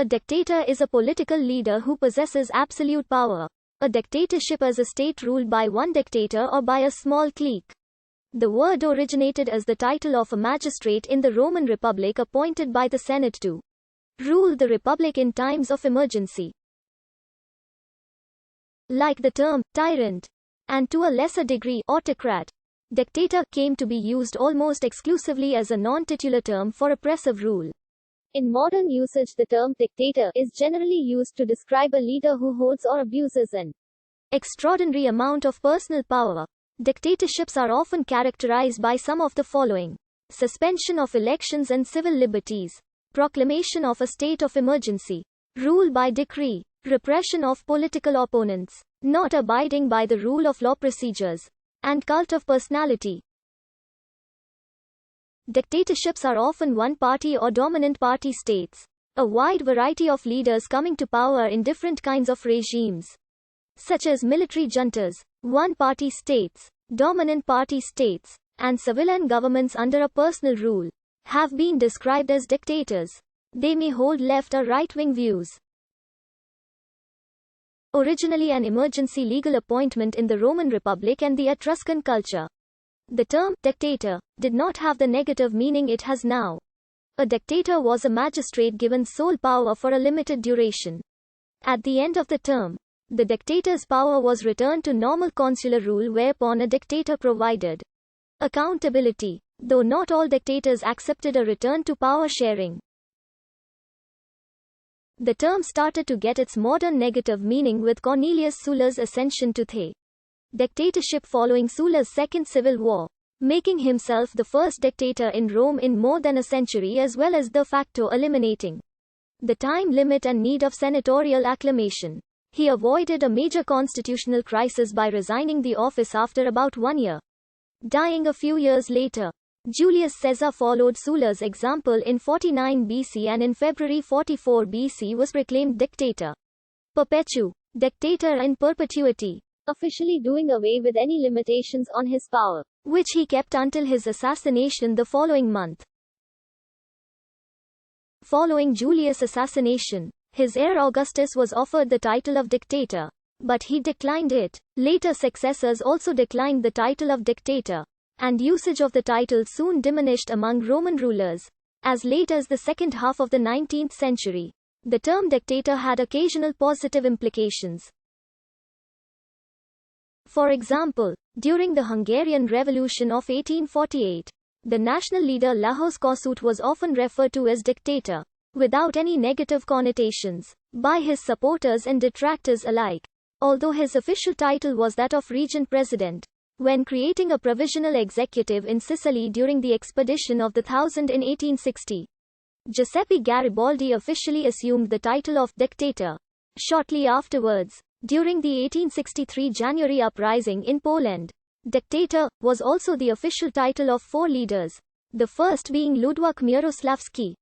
A dictator is a political leader who possesses absolute power. A dictatorship is a state ruled by one dictator or by a small clique. The word originated as the title of a magistrate in the Roman Republic appointed by the Senate to rule the Republic in times of emergency. Like the term tyrant, and to a lesser degree autocrat, dictator came to be used almost exclusively as a non-titular term for oppressive rule. In modern usage, the term dictator is generally used to describe a leader who holds or abuses an extraordinary amount of personal power. Dictatorships are often characterized by some of the following: suspension of elections and civil liberties, proclamation of a state of emergency, rule by decree, repression of political opponents, not abiding by the rule of law procedures, and cult of personality. Dictatorships are often one-party or dominant party states. A wide variety of leaders coming to power in different kinds of regimes, such as military juntas, one-party states, dominant party states, and civilian governments under a personal rule, have been described as dictators. They may hold left or right-wing views. Originally an emergency legal appointment in the Roman Republic and the Etruscan culture, the term dictator did not have the negative meaning it has now. A dictator was a magistrate given sole power for a limited duration. At the end of the term, the dictator's power was returned to normal consular rule, whereupon a dictator provided accountability, though not all dictators accepted a return to power sharing. The term started to get its modern negative meaning with Cornelius Sulla's ascension to the dictatorship following Sulla's Second Civil War, making himself the first dictator in Rome in more than a century, as well as de facto eliminating the time limit and need of senatorial acclamation. He avoided a major constitutional crisis by resigning the office after about 1 year, dying a few years later. Julius Caesar followed Sulla's example in 49 BC and in February 44 BC was proclaimed dictator perpetuus, dictator in perpetuity, officially doing away with any limitations on his power, which he kept until his assassination the following month. Following Julius' assassination, his heir Augustus was offered the title of dictator, but he declined it. Later successors also declined the title of dictator, and usage of the title soon diminished among Roman rulers. As late as the second half of the 19th century, the term dictator had occasional positive implications. For example, during the Hungarian Revolution of 1848, the national leader Lajos Kossuth was often referred to as dictator, without any negative connotations, by his supporters and detractors alike, although his official title was that of regent president. When creating a provisional executive in Sicily during the expedition of the Thousand in 1860, Giuseppe Garibaldi officially assumed the title of dictator. Shortly afterwards, during the 1863 January uprising in Poland, dictator was also the official title of 4 leaders, the first being Ludwik Mierosławski.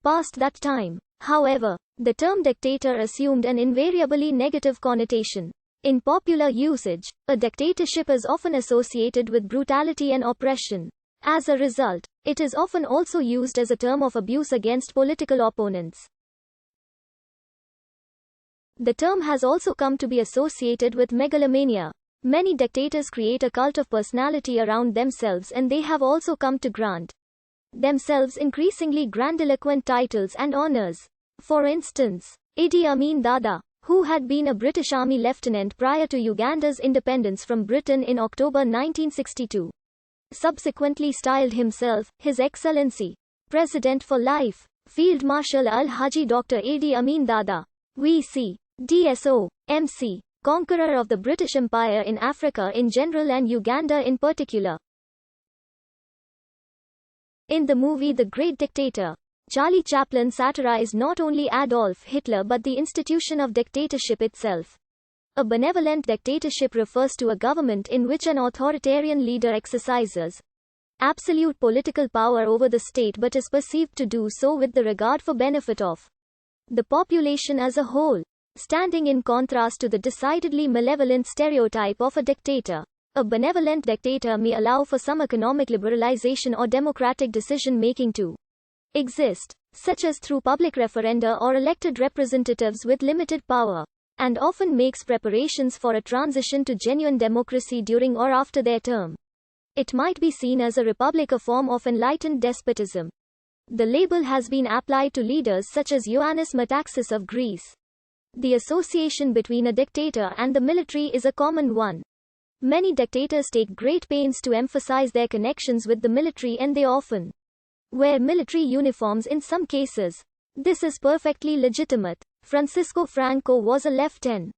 Past that time, however, the term dictator assumed an invariably negative connotation. In popular usage, a dictatorship is often associated with brutality and oppression. As a result, it is often also used as a term of abuse against political opponents. The term has also come to be associated with megalomania. Many dictators create a cult of personality around themselves, and they have also come to grant themselves increasingly grandiloquent titles and honors. For instance, Idi Amin Dada, who had been a British Army lieutenant prior to Uganda's independence from Britain in October 1962, subsequently styled himself, His Excellency, President for Life, Field Marshal Al-Haji Dr. Idi Amin Dada, V.C., DSO, MC, conqueror of the British Empire in Africa in general and Uganda in particular. In the movie The Great Dictator, Charlie Chaplin satirized not only Adolf Hitler but the institution of dictatorship itself. A benevolent dictatorship refers to a government in which an authoritarian leader exercises absolute political power over the state but is perceived to do so with the regard for benefit of the population as a whole, standing in contrast to the decidedly malevolent stereotype of a dictator. A benevolent dictator may allow for some economic liberalization or democratic decision-making to exist, such as through public referenda or elected representatives with limited power, and often makes preparations for a transition to genuine democracy during or after their term. It might be seen as a republic, a form of enlightened despotism. The label has been applied to leaders such as Ioannis Metaxas of Greece. The association between a dictator and the military is a common one. Many dictators take great pains to emphasize their connections with the military, and they often wear military uniforms in some cases. This is perfectly legitimate. Francisco Franco was a Left-Ten.